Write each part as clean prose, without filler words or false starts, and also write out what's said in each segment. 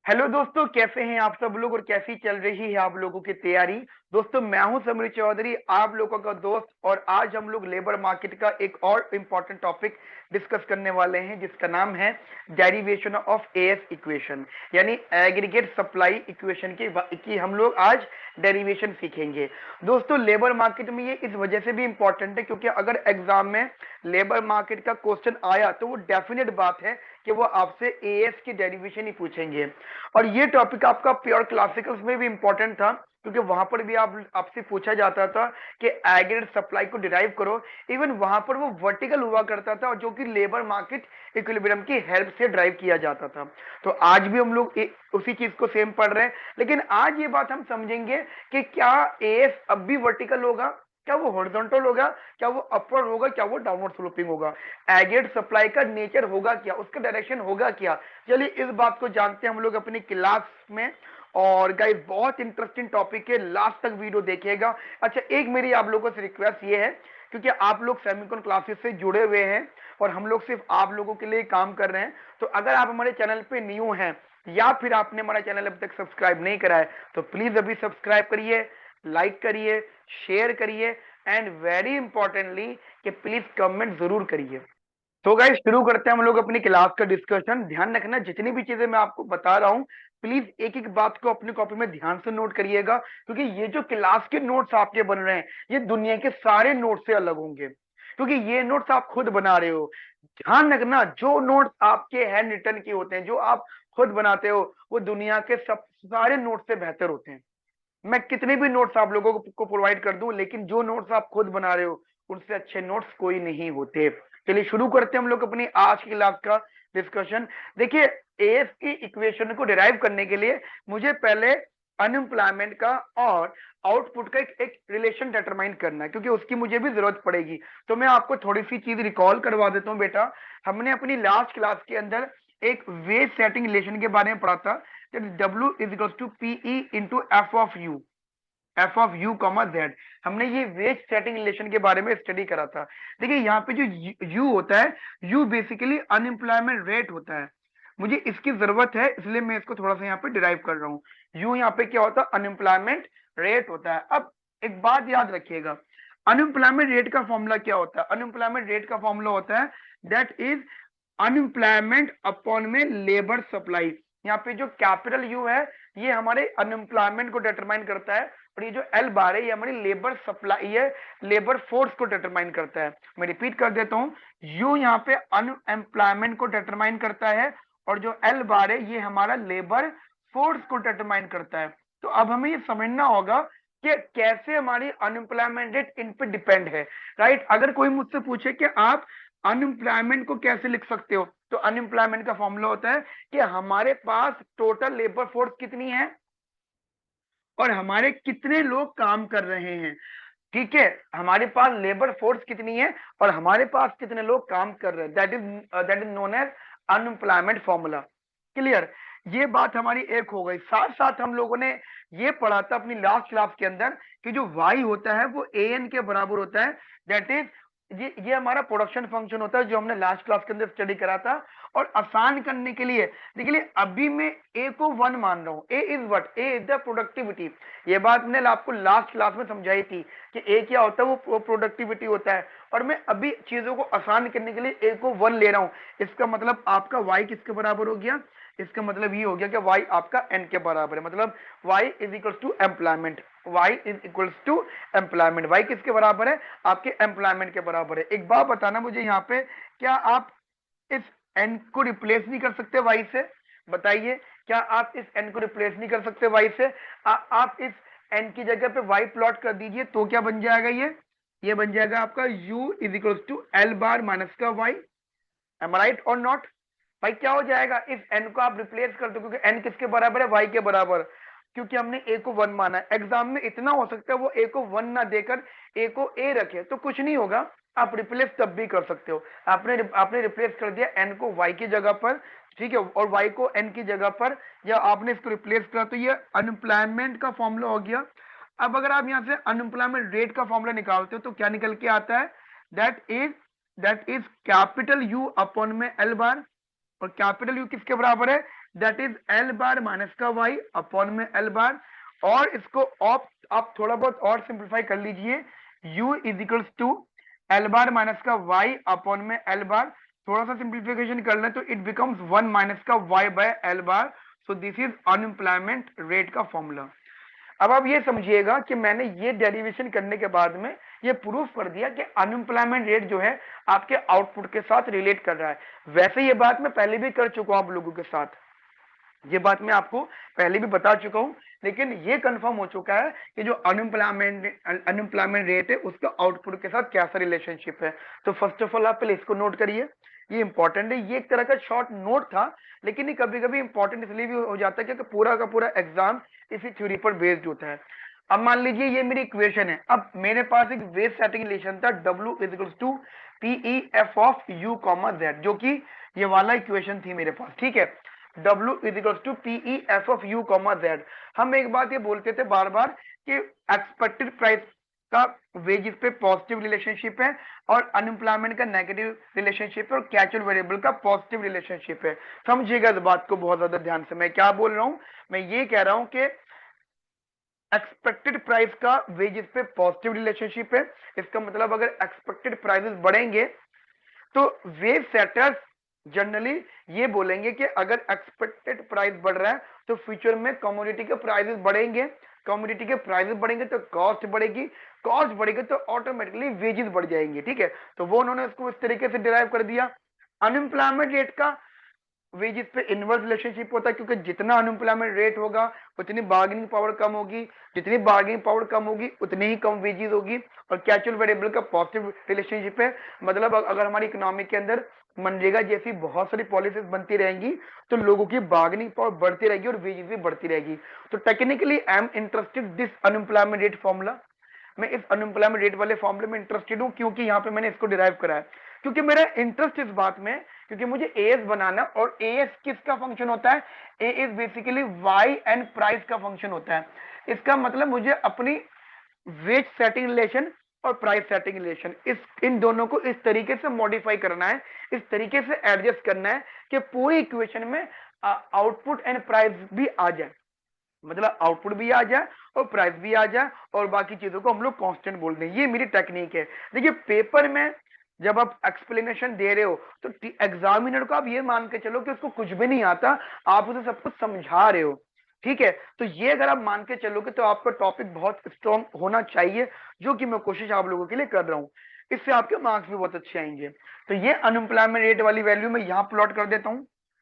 Hello दोस्तों, कैसे हैं आप सब लोग और कैसी चल रही है आप लोगों की तैयारी। दोस्तों, मैं हूं समीर चौधरी, आप लोगों का दोस्त। और आज हम लोग लेबर मार्केट का एक और इम्पॉर्टेंट टॉपिक डिस्कस करने वाले हैं, जिसका नाम है डेरिवेशन ऑफ एएस इक्वेशन, यानी एग्रीगेट सप्लाई इक्वेशन की हम लोग आज डेरिवेशन सीखेंगे। दोस्तों, लेबर मार्केट में ये इस वजह से भी इंपॉर्टेंट है क्योंकि अगर एग्जाम में लेबर मार्केट का क्वेश्चन आया तो वो डेफिनेट बात है कि वो आपसे एएस की डेरिवेशन ही पूछेंगे। और ये टॉपिक आपका प्योर क्लासिकल्स में भी इंपॉर्टेंट था क्योंकि वहां पर भी आपसे पूछा जाता था कि एग्रीगेट सप्लाई को डिराइव करो। इवन वहां पर वो वर्टिकल हुआ करता था और जो कि लेबर मार्केट इक्विलिब्रियम की हेल्प से ड्राइव किया जाता था। तो आज भी हम लोग उसी चीज को सेम पढ़ रहे हैं, लेकिन आज ये बात हम समझेंगे कि क्या एएस अब भी वर्टिकल होगा, क्या वो हॉरिजॉन्टल होगा, क्या वो अपवर्ड होगा, क्या वो डाउनवर्ड स्लोपिंग होगा, एग्रीगेट सप्लाई का नेचर होगा क्या, उसका डायरेक्शन होगा क्या। चलिए इस बात को जानते हैं हम लोग अपनी क्लास में। और गाइस, बहुत इंटरेस्टिंग टॉपिक है, लास्ट तक वीडियो देखिएगा। अच्छा, एक मेरी आप लोगों से रिक्वेस्ट ये है, क्योंकि आप लोग सेमिकॉन क्लासेस से जुड़े हुए हैं और हम लोग सिर्फ आप लोगों के लिए काम कर रहे हैं, तो अगर आप हमारे चैनल पे न्यू हैं या फिर आपने हमारा चैनल अभी तक सब्सक्राइब नहीं करा है तो प्लीज अभी सब्सक्राइब करिए, लाइक करिए, शेयर करिए, एंड वेरी इंपॉर्टेंटली कि प्लीज कमेंट जरूर करिए। तो गाइस, शुरू करते हैं हम लोग अपनी क्लास का डिस्कशन। ध्यान रखना, जितनी भी चीजें मैं आपको बता रहा हूँ प्लीज एक एक बात को अपनी कॉपी में ध्यान से नोट करिएगा, क्योंकि ये जो क्लास के नोट्स आपके बन रहे हैं ये दुनिया के सारे नोट से अलग होंगे, क्योंकि ये नोट्स आप खुद बना रहे हो। ध्यान रखना, जो नोट्स आपके हैंड रिटन के होते हैं, जो आप खुद बनाते हो, वो दुनिया के सब सारे नोट से बेहतर होते हैं। मैं कितने भी नोट्स आप लोगों को प्रोवाइड कर दूं, लेकिन जो नोट्स आप खुद बना रहे हो उनसे अच्छे नोट्स कोई नहीं होते। चलिए शुरू करते हैं हम लोग अपनी आज की क्लास का डिस्कशन। देखिए, एएस की इक्वेशन को डिराइव करने के लिए मुझे पहले अनएम्प्लॉयमेंट का और आउटपुट का एक रिलेशन डिटरमाइन करना है, क्योंकि उसकी मुझे भी जरूरत पड़ेगी। तो मैं आपको थोड़ी सी चीज रिकॉल करवा देता हूँ बेटा। हमने अपनी लास्ट क्लास के अंदर एक वेज सेटिंग रिलेशन के बारे में पढ़ा था, W is equal to PE into F of U comma Z. हमने ये वेज सेटिंग रिलेशन के बारे में स्टडी करा था। देखिए, यहाँ पे जो यू होता है, यू बेसिकली अनएम्प्लॉयमेंट रेट होता है। मुझे इसकी जरूरत है इसलिए मैं इसको थोड़ा सा यहाँ पे डिराइव कर रहा हूँ। यू यहाँ पे क्या होता है, अनएम्प्लॉयमेंट रेट होता है। अब एक बात याद रखिएगा, अनएम्प्लॉयमेंट रेट का फॉर्मूला क्या होता है। अनएम्प्लॉयमेंट रेट का फॉर्मूला होता है दैट इज अनएम्प्लॉयमेंट अपॉन में लेबर सप्लाई। यहाँ पे जो कैपिटल यू है ये हमारे अनएम्प्लॉयमेंट को डिटरमाइन करता है, और ये जो एल बार है ये हमारी लेबर सप्लाई है, लेबर फोर्स को डिटरमाइन करता है। मैं रिपीट कर देता हूँ, यू यहाँ पे अनएम्प्लॉयमेंट को डिटरमाइन करता है और जो एल बार है ये हमारा लेबर फोर्स को डिटरमाइन करता है। तो अब हमें ये समझना होगा कि कैसे हमारी अनएम्प्लॉयमेंट रेट इन पे डिपेंड है। राइट, अगर कोई मुझसे पूछे कि आप अनएम्प्लॉयमेंट को कैसे लिख सकते हो, तो अनएम्प्लॉयमेंट का फॉर्मूला होता है कि हमारे पास टोटल लेबर फोर्स कितनी है और हमारे कितने लोग काम कर रहे हैं। ठीक है, हमारे पास लेबर फोर्स कितनी है और हमारे पास कितने लोग काम कर रहे हैं, that is known as unemployment formula. Clear, ये बात हमारी एक हो गई। साथ साथ हम लोगों ने ये पढ़ा था अपनी लास्ट क्लास के अंदर कि जो वाई होता है वो ए एन के बराबर होता है। दैट इज, ये हमारा प्रोडक्शन फंक्शन होता है जो हमने लास्ट क्लास के अंदर स्टडी करा था। और आसान करने के लिए देखिए, अभी मैं ए को 1 मान रहा हूं। A is what, A is the productivity. ये बात मैंने आपको लास्ट क्लास में समझाई थी कि ए क्या होता है, वो प्रोडक्टिविटी होता है। और मैं अभी चीजों को आसान करने के लिए ए को 1 ले रहा हूं। इसका मतलब आपका वाई किसके बराबर हो गया, इसका मतलब ये हो गया कि वाई आपका एन के बराबर है। मतलब Y is equal to employment, Y is equal to employment. Y किसके बराबर है, आपके एम्प्लॉयमेंट के बराबर है। एक बात बताना मुझे यहाँ पे, क्या आप इस एन को रिप्लेस नहीं कर सकते वाई से? बताइए, क्या आप इस एन को रिप्लेस नहीं कर सकते वाई से? आप इस एन की जगह पे वाई प्लॉट कर दीजिए तो क्या बन जाएगा, ये बन जाएगा आपका u is equal to L bar minus का वाई। एम राइट और नॉट? भाई क्या हो जाएगा, इस एन को आप रिप्लेस कर दो, क्योंकि एन किसके बराबर है, वाई के बराबर। क्योंकि हमने ए को 1 माना है। एग्जाम में इतना हो सकता है वो ए को 1 ना देकर ए को ए रखे, तो कुछ नहीं होगा, आप रिप्लेस तब भी कर सकते हो। आपने रिप्लेस कर दिया एन को वाई की जगह पर, ठीक है, और वाई को एन की जगह पर, या आपने इसको रिप्लेस करा, तो ये अनएम्प्लॉयमेंट का फॉर्मूला हो गया। अब अगर आप यहाँ से अनएम्प्लॉयमेंट रेट का फॉर्मूला निकालते हो तो क्या निकल के आता है, that is that is capital you upon में एल बार। और कैपिटल यू किसके बराबर है, that is L bar minus का वाई अपॉन में एल बार। और इसको आप थोड़ा बहुत और सिंप्लीफाई कर लीजिए, u is equals to L bar minus का वाई अपॉन में एल बार। थोड़ा सा सिंप्लीफिकेशन कर लें तो इट बिकम्स 1 माइनस का Y by L bar. So this is unemployment rate का फॉर्मूला। अब आप ये समझिएगा कि मैंने ये डेरिवेशन करने के बाद में ये प्रूफ कर दिया कि अनएम्प्लॉयमेंट रेट जो है आपके आउटपुट के साथ रिलेट कर रहा है। वैसे ये बात मैं पहले भी कर चुका हूं आप लोगों के साथ, ये बात मैं आपको पहले भी बता चुका हूं, लेकिन ये कंफर्म हो चुका है कि जो अनएम्प्लॉयमेंट रेट है उसका आउटपुट के साथ कैसा रिलेशनशिप है। तो फर्स्ट ऑफ ऑल आप पहले इसको नोट करिए, ये इंपॉर्टेंट है। ये एक तरह का शॉर्ट नोट था, लेकिन ये कभी कभी इंपॉर्टेंट इसलिए भी हो जाता है क्योंकि पूरा का पूरा एग्जाम इसी थ्योरी पर बेस्ड होता है। अब मान लीजिए ये मेरी इक्वेशन है, अब मेरे पास एक वेज सेटिंग रिलेशन था W is to PE F of U comma Z, जो कि ये वाला इक्वेशन थी मेरे पास, ठीक है। W is equal to PE F of U comma Z. हम एक बात ये बोलते थे बार बार कि एक्सपेक्टेड प्राइस का वेजेस पे पॉजिटिव रिलेशनशिप है और अनएम्प्लॉयमेंट का नेगेटिव रिलेशनशिप है और कैचुअल वेरिएबल का पॉजिटिव रिलेशनशिप है। समझिएगा इस बात को बहुत ज्यादा ध्यान से, मैं क्या बोल रहा हूं, मैं ये कह रहा हूं कि एक्सपेक्टेड प्राइस का वेजेस पे पॉजिटिव रिलेशनशिप है। इसका मतलब अगर एक्सपेक्टेड प्राइसेस बढ़ेंगे तो वेज सेटर्स जनरली ये बोलेंगे कि अगर एक्सपेक्टेड प्राइस बढ़ रहा है तो फ्यूचर में कमोडिटी के प्राइसेस बढ़ेंगे, कमोडिटी के प्राइसेस बढ़ेंगे तो कॉस्ट बढ़ेगी, कॉस्ट बढ़ेगी तो ऑटोमेटिकली वेजेस बढ़ जाएंगे, ठीक है। तो वो उन्होंने इसको इस तरीके से डिराइव कर दिया। अनएम्प्लॉयमेंट रेट का वेजेस पे इनवर्स रिलेशनशिप होता है, क्योंकि जितना अनएम्प्लॉयमेंट रेट होगा उतनी बार्गेनिंग पावर कम होगी, जितनी बार्गेनिंग पावर कम होगी उतनी ही कम वेजेस होगी। और कैचुअल वेरिएबल का पॉजिटिव रिलेशनशिप है, मतलब अगर हमारी इकोनॉमी के अंदर मनरेगा जैसी बहुत सारी पॉलिसीज बनती रहेंगी तो लोगों की बार्गेनिंग पावर बढ़ती रहेगी और वेजेस भी बढ़ती रहेगी। तो technically I am interested this unemployment rate formula, मैं इस अनएम्प्लॉयमेंट रेट वाले फॉर्मूले में इंटरेस्टेड हूं, क्योंकि यहाँ पे मैंने इसको डिराइव करा है, क्योंकि मेरा इंटरेस्ट इस बात में, क्योंकि मुझे एएस बनाना, और एएस किसका फंक्शन होता है, as basically Y and price का फंक्शन होता है। इसका मतलब मुझे अपनी वेज सेटिंग रिलेशन और प्राइस सेटिंग रिलेशन, इस इन दोनों को इस तरीके से मॉडिफाई करना है, इस तरीके से एडजस्ट करना है कि पूरी इक्वेशन में आउटपुट एंड प्राइस भी आ जाए, मतलब आउटपुट भी आ जाए और प्राइस भी आ जाए और बाकी चीजों को हम लोग कांस्टेंट बोल दें। ये मेरी टेक्निक है। देखिए पेपर में जब आप एक्सप्लेनेशन दे रहे हो तो एग्जामिनर को आप ये मान के चलो कि उसको कुछ भी नहीं आता, आप उसे सब कुछ समझा रहे हो, ठीक है। तो ये अगर आप मान के चलोगे तो आपका टॉपिक बहुत स्ट्रॉन्ग होना चाहिए, जो कि मैं कोशिश आप लोगों के लिए कर रहा हूं। इससे आपके मार्क्स भी बहुत अच्छे आएंगे। तो ये अनएम्प्लॉयमेंट रेट वाली वैल्यू मैं यहां प्लॉट कर देता हूं।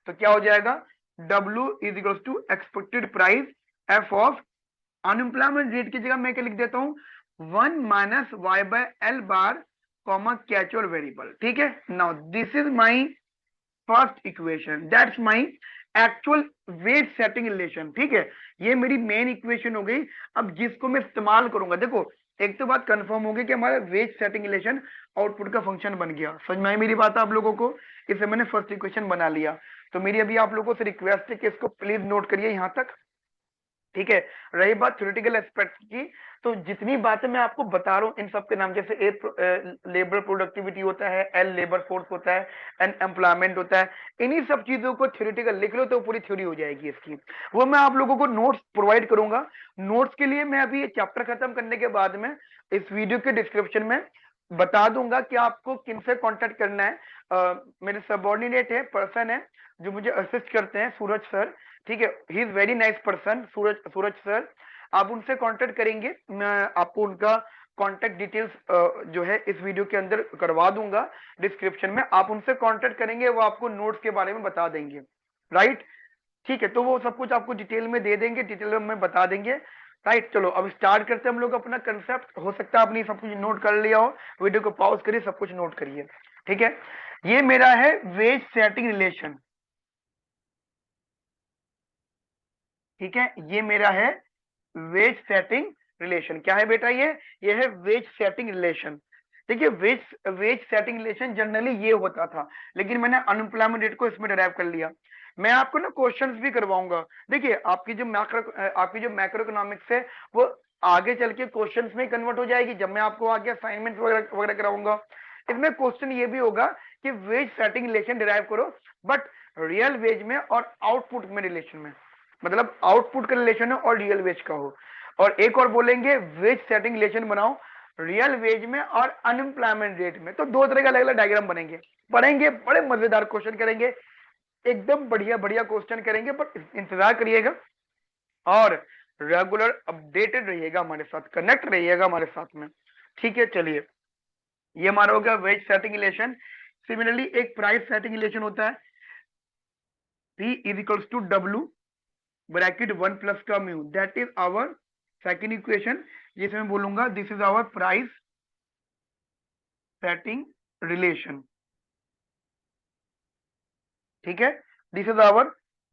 तो क्या हो जाएगा, W is equal to expected price F of unemployment rate की जगह मैं क्या लिख देता हूं, 1 minus Y by L bar comma casual variable, ठीक है। Now this is my first equation, that's my actual wage setting relation, ठीक है। ये मेरी मेन इक्वेशन हो गई। अब जिसको मैं इस्तेमाल करूंगा, देखो एक तो बात कंफर्म हो गई कि हमारा वेट सेटिंग रिलेशन आउटपुट का फंक्शन बन गया। समझ में आई मेरी बात आप लोगों को, इसे मैंने फर्स्ट इक्वेशन बना लिया। तो मेरी अभी आप लोगों से रिक्वेस्ट है कि इसको प्लीज नोट करिए यहां तक, ठीक है। रही बात थ्योरेटिकल एस्पेक्ट की, तो जितनी बातें मैं आपको बता रहा हूँ इन सब के नाम, जैसे ए लेबर प्रोडक्टिविटी होता है, एल लेबर फोर्स होता है, एन एम्प्लॉयमेंट होता है, इन्हीं सब चीजों को थ्योरेटिकल लिख लो तो पूरी थ्योरी हो जाएगी इसकी। वो मैं आप लोगों को नोट्स प्रोवाइड करूंगा। नोट्स के लिए मैं अभी ये चैप्टर खत्म करने के बाद में इस वीडियो के डिस्क्रिप्शन में बता दूंगा कि आपको किनसे कांटेक्ट करना है। मेरे सबऑर्डिनेट है, पर्सन है जो मुझे असिस्ट करते हैं, सूरज सर, ठीक है। He is very nice person, Suraj sir. आप उनसे कांटेक्ट करेंगे, मैं आपको उनका कांटेक्ट डिटेल्स जो है इस वीडियो के अंदर करवा दूंगा डिस्क्रिप्शन में। आप उनसे कांटेक्ट करेंगे, वो आपको नोट्स के बारे में बता देंगे, राइट, ठीक है। तो वो सब कुछ आपको डिटेल में दे देंगे, डिटेल में बता देंगे, राइट। चलो अब स्टार्ट करते हैं हम लोग अपना कंसेप्ट। हो सकता है आपने सब कुछ नोट कर लिया हो, वीडियो को पॉज करिए, सब कुछ नोट करिए, ठीक है। ये मेरा है वेज सेटिंग रिलेशन, ठीक है। ये मेरा है वेज सेटिंग रिलेशन। क्या है बेटा, ये है वेज सेटिंग रिलेशन। देखिए wage wage setting relation generally ये होता था, लेकिन मैंने अनएम्प्लॉयमेंट रेट को इसमें डिराइव कर लिया। मैं आपको ना क्वेश्चंस भी करवाऊंगा। देखिए आपकी जो मैक्रो इकोनॉमिक्स है वो आगे चल के क्वेश्चंस में कन्वर्ट हो जाएगी जब मैं आपको आगे असाइनमेंट वगैरह कराऊंगा। इसमें क्वेश्चन ये भी होगा कि वेज सेटिंग रिलेशन डिराइव करो, बट रियल वेज में और आउटपुट में रिलेशन में, मतलब आउटपुट का रिलेशन हो और रियल वेज का हो। और एक और बोलेंगे वेज सेटिंग रिलेशन बनाओ रियल वेज में और अनएम्प्लॉयमेंट रेट में। तो दो तरह के अलग अलग डायग्राम बनेंगे, पढ़ेंगे, बड़े मजेदार क्वेश्चन करेंगे, एकदम बढ़िया बढ़िया क्वेश्चन करेंगे, बट इंतजार करिएगा और रेगुलर अपडेटेड रहिएगा हमारे साथ, कनेक्ट रहिएगा हमारे साथ में। ठीक है, चलिए ये हमारा हो गया वेज सेटिंग रिलेशन। सिमिलरली एक प्राइस सेटिंग रिलेशन होता है, P is equals to W bracket 1 plus का mu, that is our second equation, जिसमें मैं बोलूंगा this is our price setting relation. ठीक है, this is our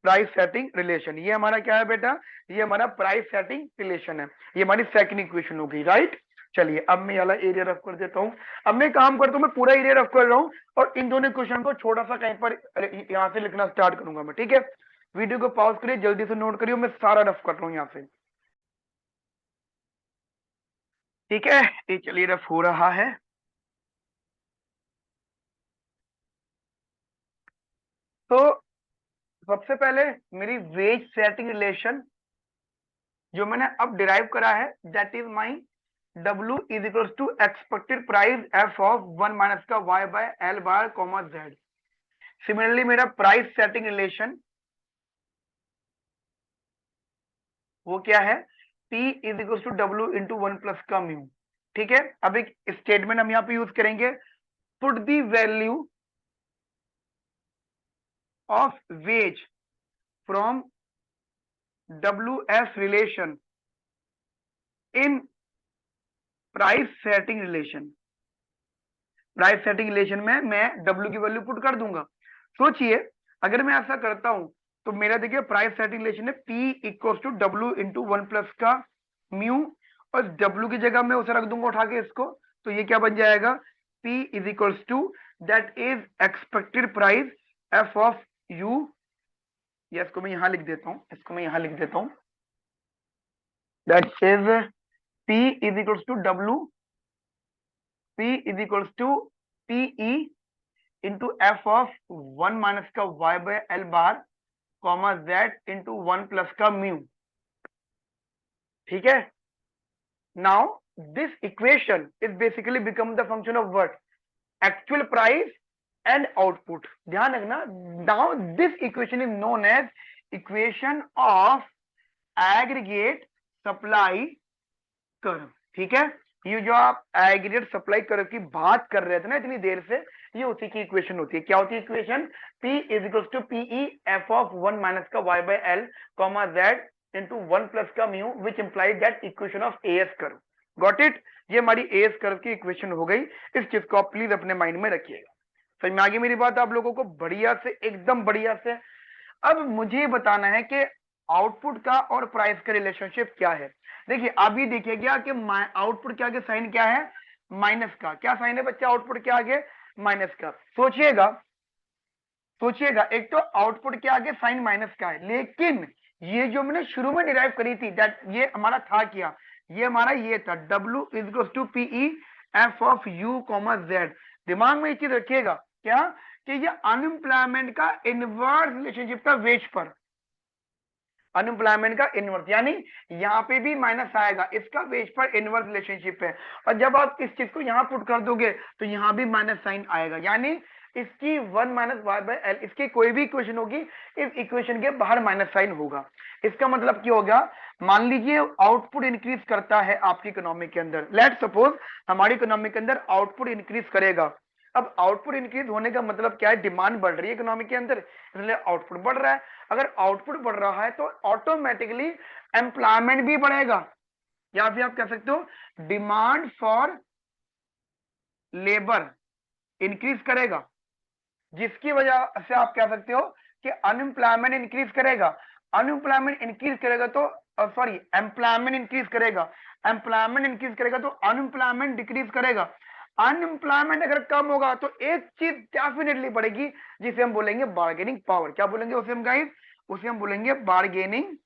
price setting relation. ये हमारा क्या है बेटा, ये हमारा प्राइस सेटिंग रिलेशन है, ये हमारी सेकंड इक्वेशन हो गई, राइट। चलिए अब मैं वाला एरिया रफ कर देता हूँ। अब मैं काम करता हूँ, मैं पूरा एरिया रफ कर रहा हूँ और इन दोनों क्वेश्चन को छोटा सा कहीं पर यहाँ से लिखना स्टार्ट करूंगा मैं। ठीक है, वीडियो को पॉज करिए, जल्दी से नोट करिए, मैं सारा रफ कर रहा हूँ यहाँ से। ठीक है, ये चलिए रफ हो रहा है। तो सबसे पहले मेरी वेज सेटिंग रिलेशन जो मैंने अब डिराइव करा है, that is my W is equal to expected price F of 1 minus का Y by L bar comma Z। Similarly मेरा प्राइस सेटिंग रिलेशन वो क्या है, P is equal to W into 1 plus का म्यू। ठीक है, अब एक स्टेटमेंट हम यहाँ पे यूज करेंगे, put the value of ways from WS relation in price setting relation. Price setting relation में मैं W की वैल्यू पुट कर दूंगा। सोचिए अगर मैं ऐसा करता हूं तो मेरा देखिए प्राइस सेटिंग रिलेशन है P equal to W into 1 plus का म्यू, और W की जगह मैं उसे रख दूंगा उठा के इसको, तो ये क्या बन जाएगा, P is equal to that is expected price F of U। या इसको मैं यहां लिख देता हूं, इसको मैं यहां लिख देता हूं, that is P is equal to W, P is equal to PE into F of 1 minus का y by L bar comma z into 1 plus का म्यू। ठीक है, now this equation is basically become the function of what, actual price and output. ध्यान रखना, now this equation is known as equation of aggregate supply curve. ठीक है, ये जो आप एग्रीगेट सप्लाई कर्व की बात कर रहे थे ना इतनी देर से, ये उसी की इक्वेशन होती है। क्या होती है equation, P is equal to PE F of 1 minus का y by L comma z into 1 plus का mu which implies that equation of AS curve. Got it, ये हमारी एएस कर्व की इक्वेशन हो गई। इस चीज को आप प्लीज अपने माइंड में रखिएगा। समझ में आ गई मेरी बात आप लोगों को, बढ़िया से, एकदम बढ़िया से। अब मुझे बताना है कि आउटपुट का और प्राइस का रिलेशनशिप क्या है। देखिए अभी देखिए क्या कि आउटपुट के आगे साइन क्या है, माइनस का। क्या साइन है बच्चा आउटपुट के आगे, माइनस का। सोचिएगा, सोचिएगा, एक तो आउटपुट के आगे साइन माइनस का है, लेकिन ये जो मैंने शुरू में डिराइव करी थी दैट ये हमारा था क्या, ये हमारा ये था W is equal to PE F of U comma Z। दिमाग में ये चीज रखिएगा क्या, कि ये अनएम्प्लॉयमेंट का इनवर्स रिलेशनशिप था वेज पर, अनएम्प्लॉयमेंट का इनवर्स, यानी यहाँ पे भी माइनस आएगा, इसका वेज पर इनवर्स रिलेशनशिप है। और जब आप इस चीज को यहाँ पुट कर दोगे तो यहाँ भी माइनस साइन आएगा, यानी इसकी 1 माइनस वाई बाय एल, इसकी कोई भी इक्वेशन होगी इस इक्वेशन के बाहर माइनस साइन होगा। इसका मतलब क्या होगा, मान लीजिए आउटपुट इंक्रीज करता है आपकी इकोनॉमी के अंदर, लेट सपोज हमारी इकोनॉमी के अंदर आउटपुट इंक्रीज करेगा। अब आउटपुट इंक्रीज होने का मतलब क्या है, डिमांड बढ़ रही है इकोनॉमी के अंदर, इसलिए आउटपुट बढ़ रहा है। अगर आउटपुट बढ़ रहा है तो ऑटोमेटिकली एम्प्लॉयमेंट भी बढ़ेगा, या फिर आप कह सकते हो डिमांड फॉर लेबर इंक्रीज करेगा, जिसकी वजह से आप कह सकते हो कि अनएम्प्लॉयमेंट इंक्रीज करेगा। अनएम्प्लॉयमेंट इंक्रीज करेगा तो सॉरी एम्प्लॉयमेंट इंक्रीज करेगा, एम्प्लॉयमेंट इंक्रीज करेगा तो अनएम्प्लॉयमेंट डिक्रीज करेगा। अनएम्प्लॉयमेंट अगर कम होगा तो एक चीज डेफिनेटली बढ़ेगी जिसे हम बोलेंगे बार्गेनिंग पावर। क्या बोलेंगे उसे हम गाइस, उसे हम बोलेंगे बार्गेनिंग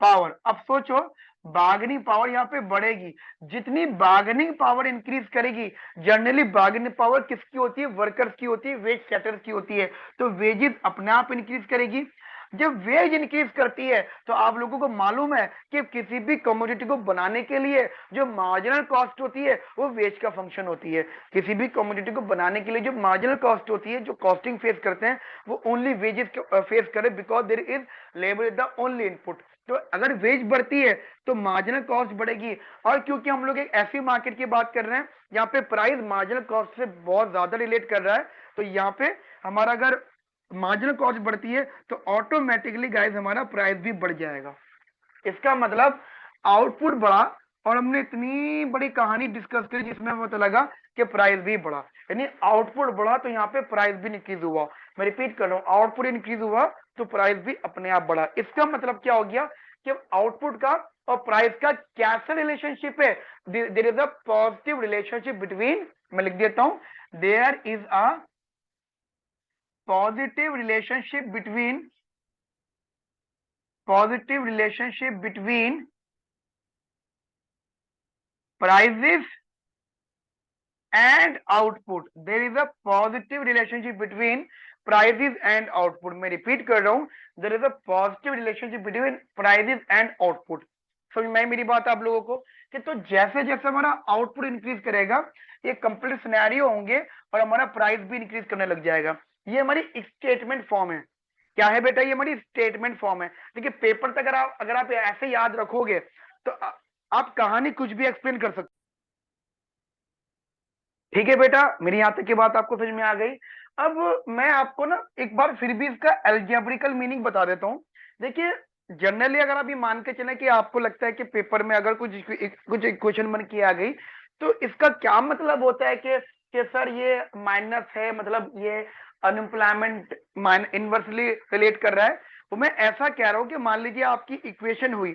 पावर। अब सोचो बार्गेनिंग पावर यहाँ पे बढ़ेगी, जितनी बार्गेनिंग पावर इंक्रीज करेगी, जनरली बार्गेनिंग पावर किसकी होती है, वर्कर्स की होती है, वेज सेटर्स की होती है, तो वेजेस अपने आप इंक्रीज करेगी। जब वेज इंक्रीज करती है तो आप लोगों को मालूम है कि किसी भी कमोडिटी को बनाने के लिए जो मार्जिनल कॉस्ट होती है वो वेज का फंक्शन होती है। किसी भी कमोडिटी को बनाने के लिए जो मार्जिनल कॉस्ट होती है, जो कॉस्टिंग फेस करते हैं, वो ओनली वेजेस फेस करे, because there is labour is the only input. तो अगर वेज बढ़ती है तो मार्जिनल कॉस्ट बढ़ेगी, और क्योंकि हम लोग एक ऐसी मार्केट की बात कर रहे हैं यहाँ पे प्राइस मार्जिनल कॉस्ट से बहुत ज्यादा रिलेट कर रहा है, तो यहाँ पे हमारा अगर मार्जिनल कॉस्ट बढ़ती है तो ऑटोमेटिकली गाइस हमारा प्राइस भी बढ़ जाएगा। इसका मतलब आउटपुट बढ़ा, और हमने इतनी बड़ी कहानी डिस्कस करी जिसमें हमें पता लगा कि प्राइस भी बढ़ा, यानी आउटपुट बढ़ा तो यहाँ पे प्राइस भी इंक्रीज हुआ। मैं रिपीट कर रहा हूँ, आउटपुट इंक्रीज हुआ तो प्राइस भी अपने आप बढ़ा। इसका मतलब क्या हो गया कि आउटपुट का और प्राइस का कैसा रिलेशनशिप है, there is a positive relationship between, मैं लिख देता हूं, there is a positive relationship between prices and output। there is a positive relationship between prices and output। मैं रिपीट कर रहा हूं, there is a positive relationship between prices and output। समझ में आई मेरी बात आप लोगों को, कि तो जैसे जैसे हमारा आउटपुट इंक्रीज करेगा ये कंप्लीट सिनेरियो होंगे और हमारा प्राइस भी इंक्रीज करने लग जाएगा। ये हमारी स्टेटमेंट फॉर्म है। क्या है बेटा, ये हमारी स्टेटमेंट फॉर्म है। देखिए पेपर तक अगर आप ऐसे याद रखोगे तो आप कहानी कुछ भी एक्सप्लेन कर सकते। ठीक है बेटा, मेरी यहां तक की बात आपको समझ में आ गई। अब मैं आपको ना एक बार फिर भी इसका एल्जेब्रिकल मीनिंग बता देता हूं। देखिए जनरली अगर आप ये मान के चले कि आपको लगता है कि पेपर में अगर कुछ इक्वेशन बन के आ गई तो इसका क्या मतलब होता है कि सर ये माइनस है, मतलब ये अनएम्प्लॉयमेंट इनवर्सली रिलेट कर रहा है। तो मैं ऐसा कह रहा हूं कि मान लीजिए आपकी इक्वेशन हुई,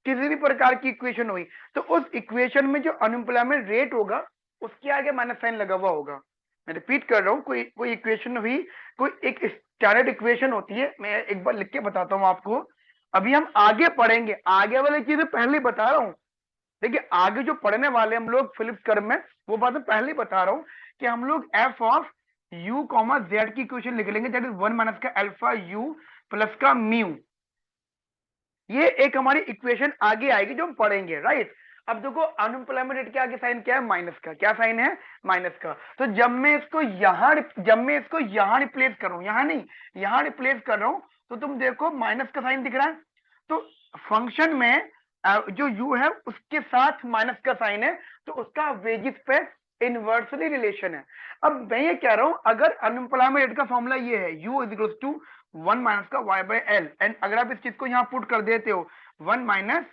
किसी भी प्रकार की इक्वेशन हुई, तो उस इक्वेशन में जो अनएम्प्लॉयमेंट रेट होगा उसके आगे माइनस साइन लगा हुआ होगा। मैं रिपीट कर रहा हूं, कोई कोई इक्वेशन हुई, कोई एक स्टैंडर्ड इक्वेशन होती है, मैं एक बार लिख के बताता हूं आपको। अभी हम आगे पढ़ेंगे, आगे वाली चीजें पहले बता रहा हूं। देखिए आगे जो पढ़ने वाले हम लोग फिलिप्स कर्व में, वो बात मैं पहले ही बता रहा हूं कि हम लोग F of U comma Z की इक्वेशन लिख लेंगे, दैट इज वन माइनस का अल्फा यू प्लस का म्यू। ये एक हमारी इक्वेशन आगे आएगी जो हम पढ़ेंगे, राइट। अब देखो अनएम्प्लॉयमेंट रेट के आगे साइन क्या है, माइनस का। क्या साइन है, माइनस का। तो जब मैं इसको यहां रिप्लेस कर रहा हूं, यहां नहीं, यहां रिप्लेस कर रहा हूं, तो तुम देखो माइनस का साइन दिख रहा है। तो फंक्शन में जो u है उसके साथ माइनस का साइन है, तो उसका वेजिस पे इनवर्सली रिलेशन है। अब मैं ये कह रहा हूं अगर अनएम्प्लॉयमेंट रेट का फॉर्मूला ये है u is equal to one minus का वाई बाई एल, एंड अगर आप इस चीज को यहाँ पुट कर देते हो one minus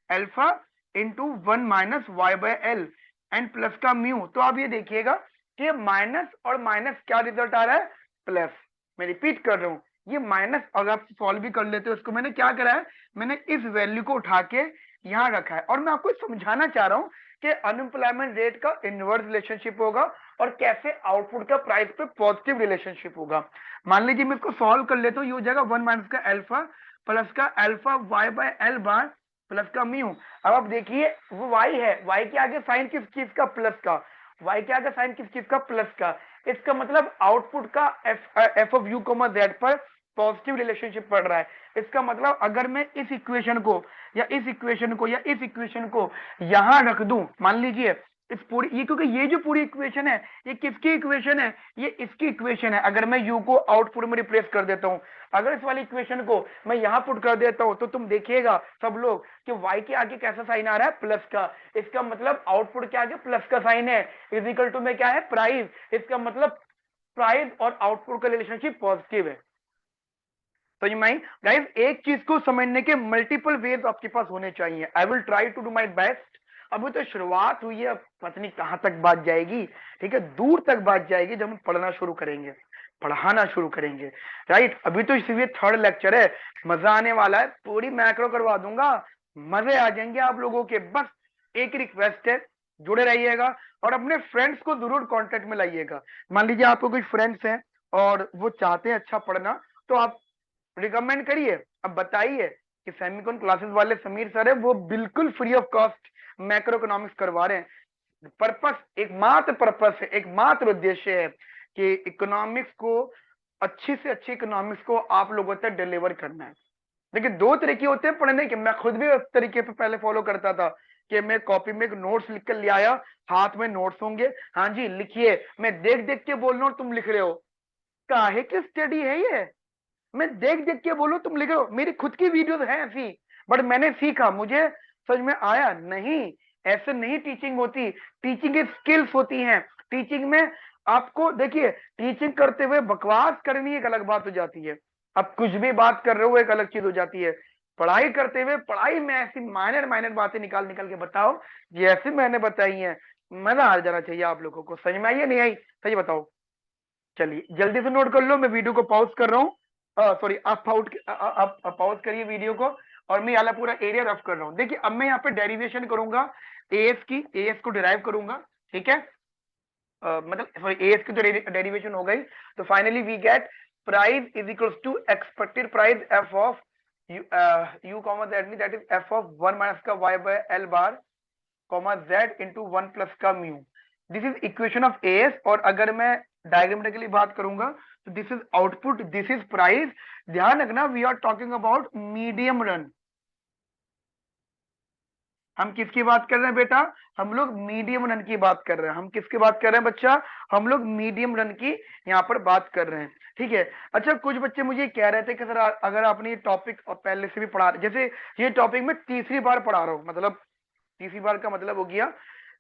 alpha into one minus Y by L and plus का म्यू, तो आप ये देखिएगा कि माइनस और माइनस क्या रिजल्ट आ रहा है, प्लस। मैं रिपीट कर रहा हूं, ये माइनस अगर आप सॉल्व भी कर लेते हो इसको, मैंने क्या करा है, मैंने इस वैल्यू को उठा के यहां रखा है, और मैं आपको समझाना चाह रहा हूं कि अनएम्प्लॉयमेंट रेट का इनवर्स रिलेशनशिप होगा और कैसे आउटपुट का प्राइस पे पॉजिटिव रिलेशनशिप होगा। मान लीजिए मैं इसको सॉल्व कर लेता हूँ, ये हो जाएगा वन माइनस का अल्फा प्लस का alpha Y by L bar plus का म्यू। अब आप देखिए वो वाई है, वाई के आगे साइन किस चीज का, प्लस का। वाई के आगे साइन किस चीज का, प्लस का। इसका मतलब आउटपुट का F of U comma Z पर पॉजिटिव रिलेशनशिप पड़ रहा है। इसका मतलब अगर मैं इस इक्वेशन को या इस इक्वेशन को या इस इक्वेशन को यहां रख दूं, मान लीजिए इस पूरी ये, क्योंकि ये जो पूरी इक्वेशन है ये किसकी इक्वेशन है, ये इसकी इक्वेशन है। अगर मैं u को आउटपुट में रिप्लेस कर देता हूं, अगर इस वाली इक्वेशन को मैं यहां पुट कर देता हूं, तो तुम देखिएगा सब लोग कि y के आगे कैसा साइन आ रहा है, प्लस का। इसका मतलब आउटपुट के आगे प्लस का साइन है, इज इक्वल टू में क्या है, प्राइस। इसका मतलब प्राइस और आउटपुट का रिलेशनशिप पॉजिटिव है। तो यू माइंड गाइस, एक चीज को समझने के मल्टीपल वेज आपके पास होने चाहिए। I will try to do my best. अभी तो शुरुआत हुई है, पता नहीं कहां तक बात जाएगी, ठीक है, दूर तक बात जाएगी जब हम पढ़ना शुरू करेंगे, पढ़ाना शुरू करेंगे, राइट। अभी तो इसलिए थर्ड लेक्चर है, मजा आने वाला है, पूरी मैक्रो करवा दूंगा, मजे आ जाएंगे आप लोगों के। बस एक रिक्वेस्ट है, जुड़े रहिएगा और अपने फ्रेंड्स को जरूर कांटेक्ट में लाइएगा। मान लीजिए आपको कुछ फ्रेंड्स हैं और वो चाहते हैं अच्छा पढ़ना, तो आप रिकमेंड करिए, अब बताइए कि सेमिकॉन क्लासेस वाले समीर सर है वो बिल्कुल free of cost macro economics करवा रहे हैं। पर्पस, एकमात्र पर्पस है, एकमात्र उद्देश्य है कि इकोनॉमिक्स को, अच्छी से अच्छी इकोनॉमिक्स को आप लोगों तक डिलीवर करना है। देखिए दो तरीके होते हैं पढ़ने के, मैं खुद भी उस तरीके पे पहले फॉलो करता था कि मैं कॉपी में एक नोट्स लिख कर ले आया, हाथ में नोट्स होंगे, हाँ जी लिखिए, मैं देख देख के बोल रहा हूँ तुम लिख रहे हो, काहे की स्टडी है ये, मैं देख देख के बोलूं तुम लिख रहे हो, मेरी खुद की वीडियोस हैं ऐसी, बट मैंने सीखा, मुझे समझ में आया नहीं, ऐसे नहीं टीचिंग होती, टीचिंग की स्किल्स होती हैं। टीचिंग में आपको देखिए, टीचिंग करते हुए बकवास करनी एक अलग बात हो जाती है, अब कुछ भी बात कर रहे हो एक अलग चीज हो जाती है, पढ़ाई करते हुए पढ़ाई में ऐसी माइनर माइनर बातें निकाल निकाल के बताओ जैसे मैंने बताई हैं, मजा आ जाना चाहिए आप लोगों को। समझ में आई या नहीं आई, सही बताओ। चलिए जल्दी से नोट कर लो, मैं वीडियो को पॉज कर रहा हूँ, सॉरी आप पॉज करिए वीडियो को, और मैं वाला पूरा एरिया रफ कर रहा हूँ। देखिए अब मैं यहाँ पे डेरिवेशन करूंगा एएस की, एएस को डिराइव करूंगा, ठीक है, मतलब सॉरी एएस की तो डेरिवेशन हो गई, तो finally we get price is equals to expected price F of U comma Z, that is F of 1 minus का y by L bar comma Z into 1 plus का mu, this is equation of AS. और अगर मैं diagrammatically बात करूंगा तो this is output, this is price. ध्यान रखना we are talking about medium run, हम किसकी बात कर रहे हैं बेटा, हम लोग मीडियम रन की बात कर रहे हैं, हम किसकी बात कर रहे हैं बच्चा, हम लोग मीडियम रन की यहाँ पर बात कर रहे हैं, ठीक है। अच्छा कुछ बच्चे मुझे कह रहे थे कि सर अगर आपने ये टॉपिक पहले से भी पढ़ा, जैसे ये टॉपिक मैं तीसरी बार पढ़ा रहा हूँ, मतलब तीसरी बार का मतलब हो गया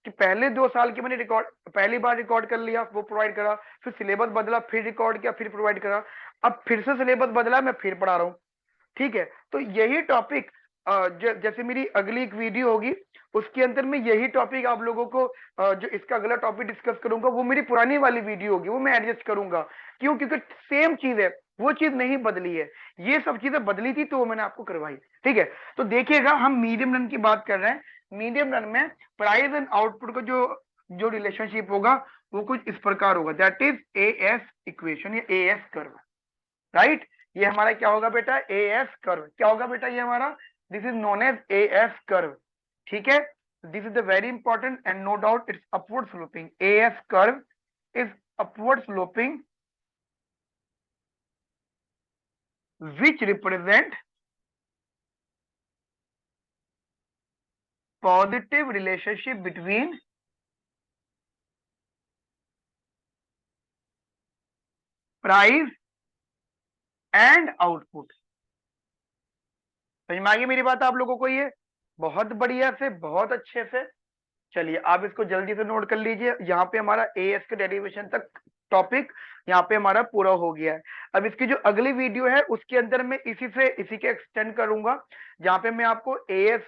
कि पहले 2 साल की मैंने रिकॉर्ड, पहली बार रिकॉर्ड कर लिया, वो प्रोवाइड करा, फिर सिलेबस बदला, फिर रिकॉर्ड किया, फिर प्रोवाइड करा, अब फिर से सिलेबस बदला, मैं फिर पढ़ा रहा हूँ, ठीक है। तो यही टॉपिक जैसे मेरी अगली एक वीडियो होगी उसके अंदर मैं यही टॉपिक आप लोगों को जो इसका अगला टॉपिक डिस्कस करूंगा वो मेरी पुरानी वाली वीडियो होगी, वो मैं एडजस्ट करूंगा, क्यों, क्योंकि सेम चीज है, वो चीज नहीं बदली है, ये सब चीजें बदली थी तो वो मैंने आपको करवाई, ठीक है। तो देखिएगा हम मीडियम रन की बात कर रहे हैं, मीडियम रन में प्राइस एंड आउटपुट का जो जो रिलेशनशिप होगा वो कुछ इस प्रकार होगा, that is A S equation या ए एस कर्व, राइट। ये हमारा क्या होगा बेटा, ए एस कर्व, क्या होगा बेटा ये हमारा, this is known as A S curve, ठीक है। This is the very important and no doubt it's upward sloping, A S curve is upward sloping which represent positive relationship between price and output। समझ में आ गई मेरी बात आप लोगों को, ये बहुत बढ़िया से, बहुत अच्छे से। चलिए आप इसको जल्दी से नोट कर लीजिए, यहाँ पे हमारा एएस के डेरिवेशन तक टॉपिक यहाँ पे हमारा पूरा हो गया है। अब इसकी जो अगली वीडियो है उसके अंदर मैं इसी के एक्सटेंड करूंगा, जहाँ पे मैं आपको एएस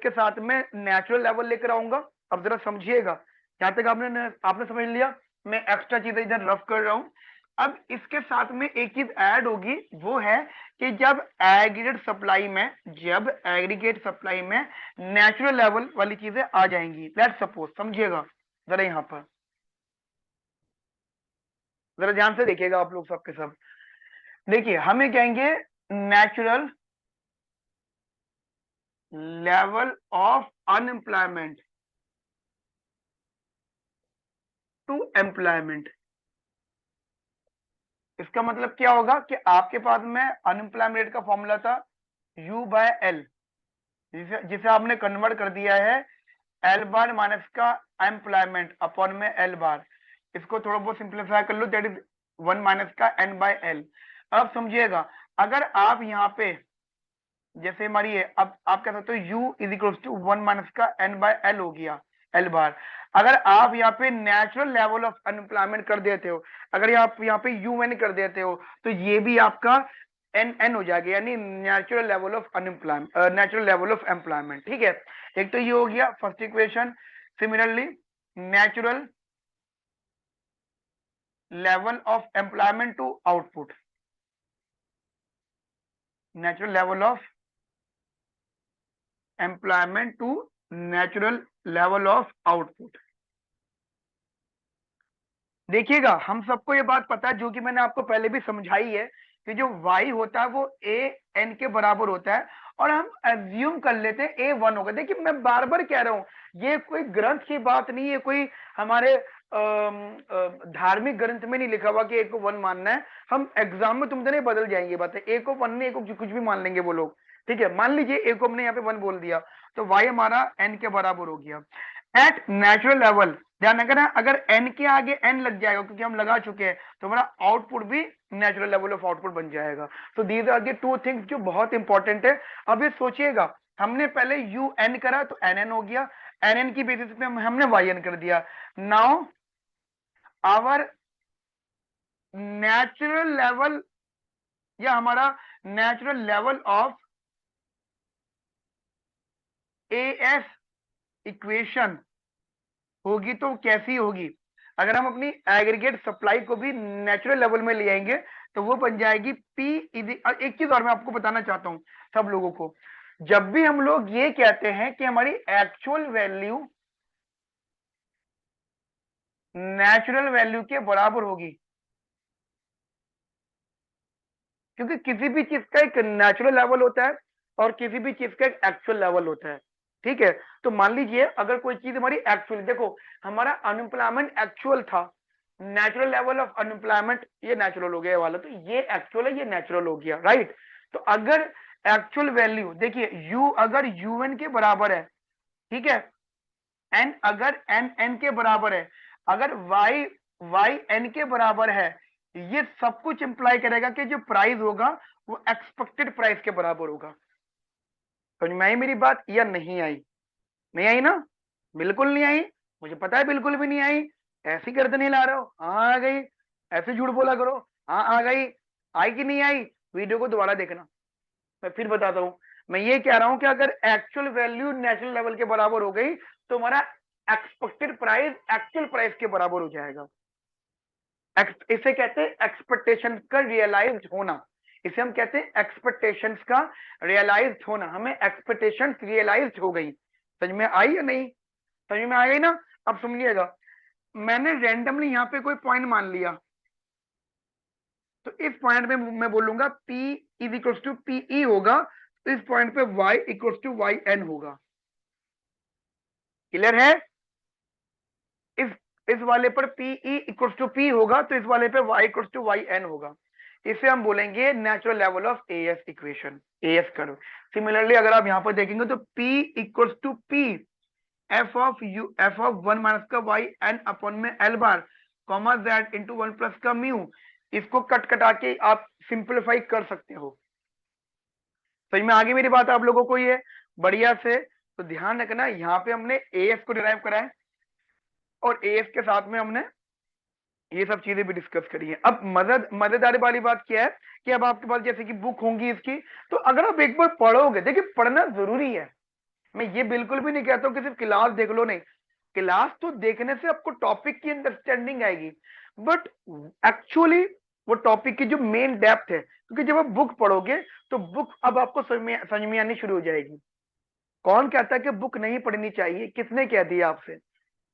के साथ में नेचुरल लेवल लेकर आऊंगा। अब जरा समझिएगा, जहां तक आपने आपने समझ लिया, मैं एक्स्ट्रा चीजें इधर रफ कर रहा हूँ। अब इसके साथ में एक चीज ऐड होगी, वो है कि जब एग्रीगेट सप्लाई में नेचुरल लेवल वाली चीजें आ जाएंगी, लेट्स सपोज, समझिएगा जरा यहाँ पर, जरा ध्यान से देखिएगा आप लोग सबके सब, देखिए हमें कहेंगे natural level of unemployment to employment. इसका मतलब क्या होगा कि आपके पास में अनएम्प्लॉयमेंट रेट का फॉर्मूला था U बाय एल, जिसे आपने कन्वर्ट कर दिया है एल बार माइनस का एम्प्लॉयमेंट अपॉन में एल बार, इसको थोड़ा बहुत सिंप्लीफाई कर लो, दैट इज 1 माइनस का एन बाय एल। अब समझिएगा, अगर आप यहाँ पे जैसे हमारी है, अब आप कह सकते हो u is equal to 1 minus का एन बाय एल हो गया, एल बार। अगर आप यहाँ पे नेचुरल लेवल ऑफ अनएम्प्लॉयमेंट कर देते हो, अगर आप यहाँ पे यू एन कर देते हो, तो ये भी आपका एन एन हो जाएगा, यानी natural level of unemployment, natural level of employment, ठीक है। एक तो ये हो गया first equation. Similarly natural level of employment to output, natural level of employment to natural level of output. देखिएगा हम सबको ये बात पता है, जो कि मैंने आपको पहले भी समझाई है, कि जो y होता है वो a n के बराबर होता है, और हम एज्यूम कर लेते हैं a 1 होगा। देखिए मैं बार बार कह रहा हूं, ये कोई ग्रंथ की बात नहीं है, कोई हमारे धार्मिक ग्रंथ में नहीं लिखा हुआ कि a को 1 मानना है। हम एग्जाम में तुमसे नहीं बदल जाएंगे बातें, a को 1 नहीं, a को कुछ भी मान लेंगे वो लोग। ठीक है, मान लीजिए a को हमने यहाँ पे 1 बोल दिया, तो y हमारा n के बराबर हो गया। एट नेचुरल लेवल, ध्यान रखना, अगर n के आगे n लग जाएगा, क्योंकि हम लगा चुके हैं, तो हमारा आउटपुट भी नेचुरल लेवल ऑफ आउटपुट बन जाएगा। तो these are the two things जो बहुत इंपॉर्टेंट है। अब ये सोचिएगा, हमने पहले यू एन करा तो एन एन हो गया, एन एन की बेसिस पे हमने वाई एन कर दिया। नाउ आवर नेचुरल लेवल, या हमारा natural level of A S equation होगी तो कैसी होगी? अगर हम अपनी एग्रीगेट सप्लाई को भी नेचुरल लेवल में ले आएंगे तो वो बन जाएगी पी एक चीज और मैं आपको बताना चाहता हूं सब लोगों को, जब भी हम लोग ये कहते हैं कि हमारी एक्चुअल वैल्यू नेचुरल वैल्यू के बराबर होगी, क्योंकि किसी भी चीज का एक नेचुरल लेवल होता है और किसी भी चीज का एक एक्चुअल लेवल होता है। ठीक है, तो मान लीजिए अगर कोई चीज हमारी एक्चुअल, देखो हमारा अनएम्प्लॉयमेंट एक्चुअल था, नेचुरल लेवल ऑफ अनएम्प्लॉयमेंट ये नेचुरल हो गया वाला, तो ये एक्चुअल है, ये नेचुरल हो गया, राइट। तो अगर एक्चुअल वैल्यू देखिए u अगर un के बराबर है, ठीक है, n अगर n के बराबर है, अगर y n के बराबर है, ये सब कुछ इंप्लाई करेगा कि जो प्राइस होगा वो एक्सपेक्टेड प्राइस के बराबर होगा। समझ में आई मेरी बात या नहीं आई? नहीं आई ना? बिल्कुल नहीं आई, मुझे पता है बिल्कुल भी नहीं आई। ऐसी गर्दन हिला रहे हो, हाँ आ गई, ऐसे झूठ बोला करो, हाँ आ गई। आई कि नहीं आई? वीडियो को दोबारा देखना, मैं फिर बताता हूं। मैं ये कह रहा हूं कि अगर एक्चुअल वैल्यू नेचुरल लेवल के बराबर हो गई तो हमारा एक्सपेक्टेड प्राइस एक्चुअल प्राइस के बराबर हो जाएगा। इसे कहते हैं एक्सपेक्टेशन का रियलाइज्ड होना, इसे हम कहते हैं एक्सपेक्टेशंस का रियलाइज्ड होना। हमें एक्सपेक्टेशंस रियलाइज्ड हो गई। समझ में आई या नहीं? समझ में आ गई ना? अब सुनिएगा, मैंने रैंडमली यहाँ पे कोई पॉइंट मान लिया, तो इस पॉइंट में मैं बोलूंगा P is equal to PE होगा, तो इस पॉइंट पे Y इक्वल टू YN होगा। क्लियर है? इस इस वाले पर PE इक्वल टू P होगा, तो इस वाले पे Y इक्वल टू YN होगा। इसे हम बोलेंगे natural level of AS equation, AS curve. Similarly अगर आप यहाँ पर देखेंगे तो P equal to P f of 1 minus का y n अपॉन में L bar comma z into 1 plus का म्यू, इसको कट कटा के आप सिंप्लीफाई कर सकते हो। समझ में आ गई मेरी बात आप लोगों को ये बढ़िया से? तो ध्यान रखना, यहाँ पे हमने AS को डिराइव करा है और AS के साथ में हमने ये सब चीजें भी डिस्कस करी है। अब मजेदार वाली बात क्या है कि अब आपके पास जैसे कि बुक होंगी इसकी, तो अगर आप एक बार पढ़ोगे, देखिए पढ़ना जरूरी है, मैं ये बिल्कुल भी नहीं कहता हूं कि सिर्फ क्लास देख लो, नहीं, क्लास तो देखने से आपको टॉपिक की अंडरस्टैंडिंग आएगी, बट एक्चुअली वो टॉपिक की जो मेन डेप्थ है, क्योंकि जब आप बुक पढ़ोगे तो बुक अब आपको समझ में आनी शुरू हो जाएगी। कौन कहता है कि बुक नहीं पढ़नी चाहिए? किसने कह दिया आपसे?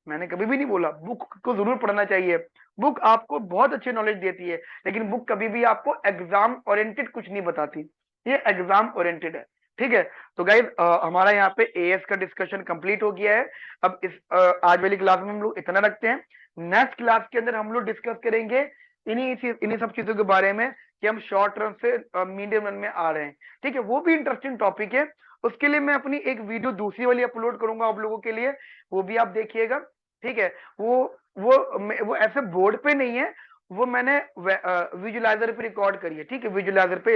मैंने कभी भी नहीं बोला, बुक को जरूर पढ़ना चाहिए, बुक आपको बहुत अच्छी नॉलेज देती है, लेकिन बुक कभी भी आपको एग्जाम ओरिएंटेड कुछ नहीं बताती, ये एग्जाम ओरिएंटेड है। ठीक है, तो गाइज हमारा यहाँ पे एएस का डिस्कशन कंप्लीट हो गया है। अब इस आज वाली क्लास में हम लोग इतना रखते हैं। नेक्स्ट क्लास के अंदर हम लोग डिस्कस करेंगे इन्हीं सब चीजों के बारे में कि हम शॉर्ट रन से मीडियम रन में आ रहे हैं। ठीक है, वो भी इंटरेस्टिंग टॉपिक है, उसके लिए मैं अपनी एक वीडियो दूसरी वाली अपलोड करूंगा आप लोगों के लिए, वो भी आप देखिएगा। ठीक है, वो ऐसे बोर्ड पे नहीं है, वो मैंने विजुलाइजर पे रिकॉर्ड करी है। ठीक है, विजुलाइजर पे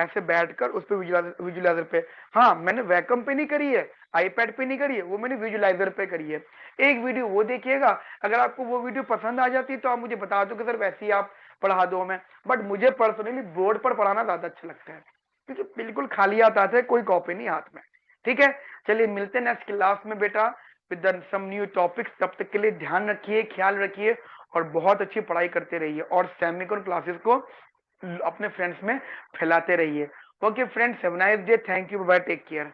ऐसे बैठकर उस पे विजुलाइजर पे, हाँ मैंने वैकम पे नहीं करी है, आईपैड पे नहीं करी है, वो मैंने विजुलाइजर पे करी है। एक वीडियो वो देखिएगा, अगर आपको वो वीडियो पसंद आ जाती है तो आप मुझे बता दो कि सर वैसे ही आप पढ़ा दो हमें, बट मुझे पर्सनली बोर्ड पर पढ़ाना ज्यादा अच्छा लगता है, क्योंकि बिल्कुल खाली हाथ आते हैं, कोई कॉपी नहीं हाथ में। ठीक है, चलिए मिलते हैं नेक्स्ट क्लास में बेटा विद सम न्यू टॉपिक्स। तब तक के लिए ध्यान रखिए, ख्याल रखिए और बहुत अच्छी पढ़ाई करते रहिए, और सेमिकॉन क्लासेस को अपने फ्रेंड्स में फैलाते रहिए। Okay friends, have a nice day, thank you, bye, take care.